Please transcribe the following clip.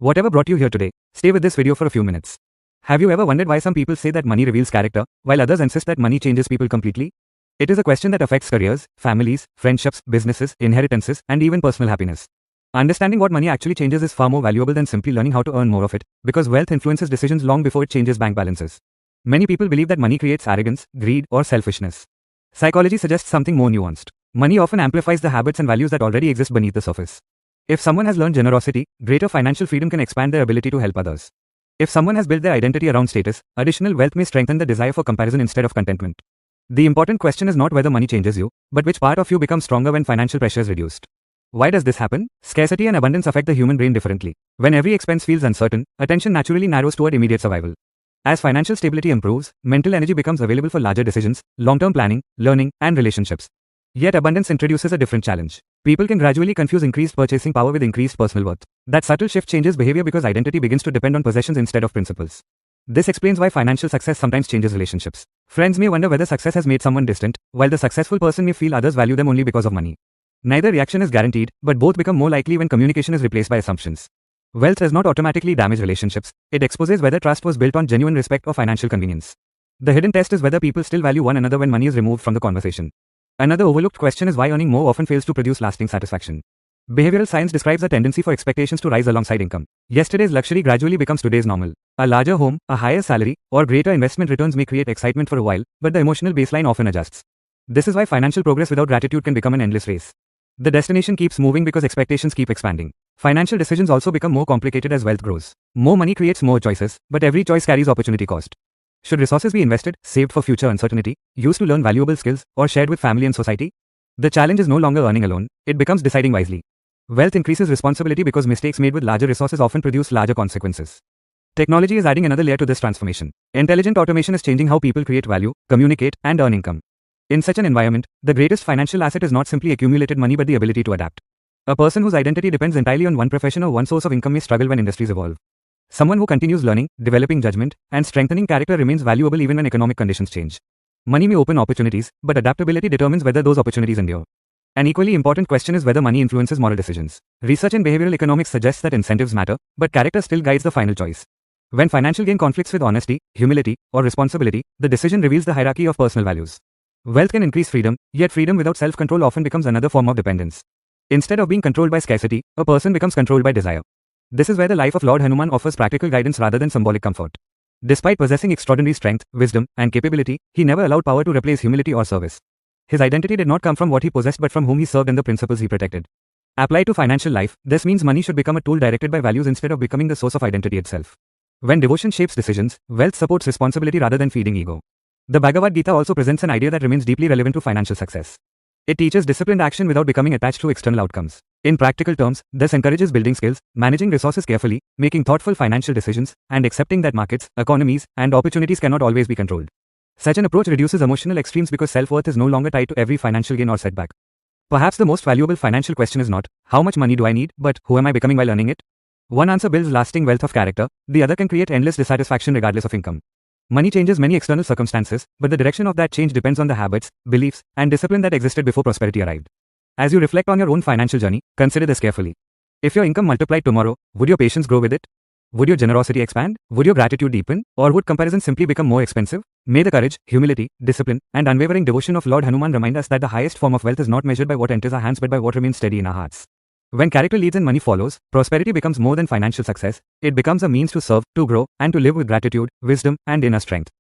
Whatever brought you here today, stay with this video for a few minutes. Have you ever wondered why some people say that money reveals character, while others insist that money changes people completely? It is a question that affects careers, families, friendships, businesses, inheritances, and even personal happiness. Understanding what money actually changes is far more valuable than simply learning how to earn more of it, because wealth influences decisions long before it changes bank balances. Many people believe that money creates arrogance, greed, or selfishness. Psychology suggests something more nuanced. Money often amplifies the habits and values that already exist beneath the surface. If someone has learned generosity, greater financial freedom can expand their ability to help others. If someone has built their identity around status, additional wealth may strengthen the desire for comparison instead of contentment. The important question is not whether money changes you, but which part of you becomes stronger when financial pressure is reduced. Why does this happen? Scarcity and abundance affect the human brain differently. When every expense feels uncertain, attention naturally narrows toward immediate survival. As financial stability improves, mental energy becomes available for larger decisions, long-term planning, learning, and relationships. Yet abundance introduces a different challenge. People can gradually confuse increased purchasing power with increased personal worth. That subtle shift changes behavior because identity begins to depend on possessions instead of principles. This explains why financial success sometimes changes relationships. Friends may wonder whether success has made someone distant, while the successful person may feel others value them only because of money. Neither reaction is guaranteed, but both become more likely when communication is replaced by assumptions. Wealth does not automatically damage relationships. It exposes whether trust was built on genuine respect or financial convenience. The hidden test is whether people still value one another when money is removed from the conversation. Another overlooked question is why earning more often fails to produce lasting satisfaction. Behavioral science describes a tendency for expectations to rise alongside income. Yesterday's luxury gradually becomes today's normal. A larger home, a higher salary, or greater investment returns may create excitement for a while, but the emotional baseline often adjusts. This is why financial progress without gratitude can become an endless race. The destination keeps moving because expectations keep expanding. Financial decisions also become more complicated as wealth grows. More money creates more choices, but every choice carries opportunity cost. Should resources be invested, saved for future uncertainty, used to learn valuable skills, or shared with family and society? The challenge is no longer earning alone, it becomes deciding wisely. Wealth increases responsibility because mistakes made with larger resources often produce larger consequences. Technology is adding another layer to this transformation. Intelligent automation is changing how people create value, communicate, and earn income. In such an environment, the greatest financial asset is not simply accumulated money but the ability to adapt. A person whose identity depends entirely on one profession or one source of income may struggle when industries evolve. Someone who continues learning, developing judgment, and strengthening character remains valuable even when economic conditions change. Money may open opportunities, but adaptability determines whether those opportunities endure. An equally important question is whether money influences moral decisions. Research in behavioral economics suggests that incentives matter, but character still guides the final choice. When financial gain conflicts with honesty, humility, or responsibility, the decision reveals the hierarchy of personal values. Wealth can increase freedom, yet freedom without self-control often becomes another form of dependence. Instead of being controlled by scarcity, a person becomes controlled by desire. This is where the life of Lord Hanuman offers practical guidance rather than symbolic comfort. Despite possessing extraordinary strength, wisdom, and capability, he never allowed power to replace humility or service. His identity did not come from what he possessed but from whom he served and the principles he protected. Applied to financial life, this means money should become a tool directed by values instead of becoming the source of identity itself. When devotion shapes decisions, wealth supports responsibility rather than feeding ego. The Bhagavad Gita also presents an idea that remains deeply relevant to financial success. It teaches disciplined action without becoming attached to external outcomes. In practical terms, this encourages building skills, managing resources carefully, making thoughtful financial decisions, and accepting that markets, economies, and opportunities cannot always be controlled. Such an approach reduces emotional extremes because self-worth is no longer tied to every financial gain or setback. Perhaps the most valuable financial question is not, how much money do I need, but who am I becoming while earning it? One answer builds lasting wealth of character, the other can create endless dissatisfaction regardless of income. Money changes many external circumstances, but the direction of that change depends on the habits, beliefs, and discipline that existed before prosperity arrived. As you reflect on your own financial journey, consider this carefully. If your income multiplied tomorrow, would your patience grow with it? Would your generosity expand? Would your gratitude deepen? Or would comparison simply become more expensive? May the courage, humility, discipline, and unwavering devotion of Lord Hanuman remind us that the highest form of wealth is not measured by what enters our hands but by what remains steady in our hearts. When character leads and money follows, prosperity becomes more than financial success, it becomes a means to serve, to grow, and to live with gratitude, wisdom, and inner strength.